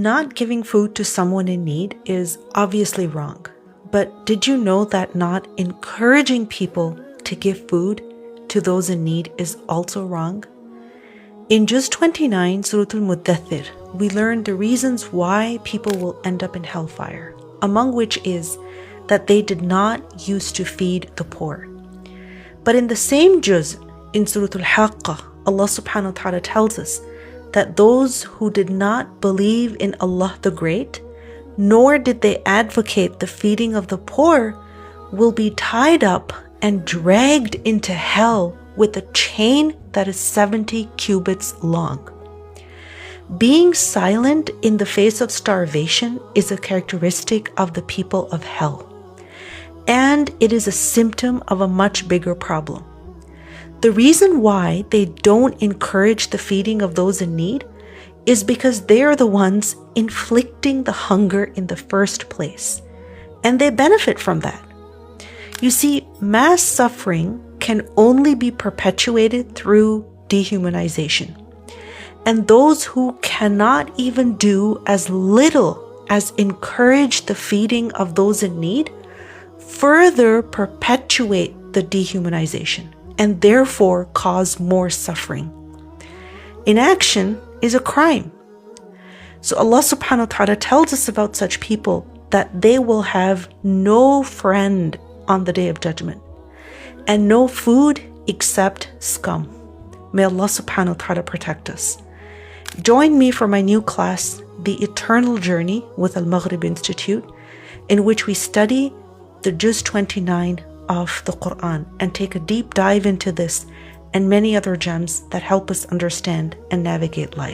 not giving food to someone in need is obviously wrong. But did you know that not encouraging people to give food to those in need is also wrong? In Juz 29, Surah Al-Muddathir, we learn the reasons why people will end up in hellfire, among which is that they did not used to feed the poor. But in the same Juz, in Surah Al-Haqqah, Allah subhanahu wa ta'ala tells us that those who did not believe in Allah the Great, nor did they advocate the feeding of the poor, will be tied up and dragged into hell with a chain that is 70 cubits long. Being silent in the face of starvation is a characteristic of the people of hell, and it is a symptom of a much bigger problem. The reason why they don't encourage the feeding of those in need is because they are the ones inflicting the hunger in the first place, and they benefit from that. You see, mass suffering can only be perpetuated through dehumanization. And those who cannot even do as little as encourage the feeding of those in need further perpetuate the dehumanization and therefore cause more suffering. Inaction is a crime. So Allah subhanahu wa ta'ala tells us about such people that they will have no friend on the Day of Judgment and no food except scum. May Allah subhanahu wa ta'ala protect us. Join me for my new class, The Eternal Journey with Al-Maghrib Institute, in which we study the Juz 29 of the Quran and take a deep dive into this and many other gems that help us understand and navigate life.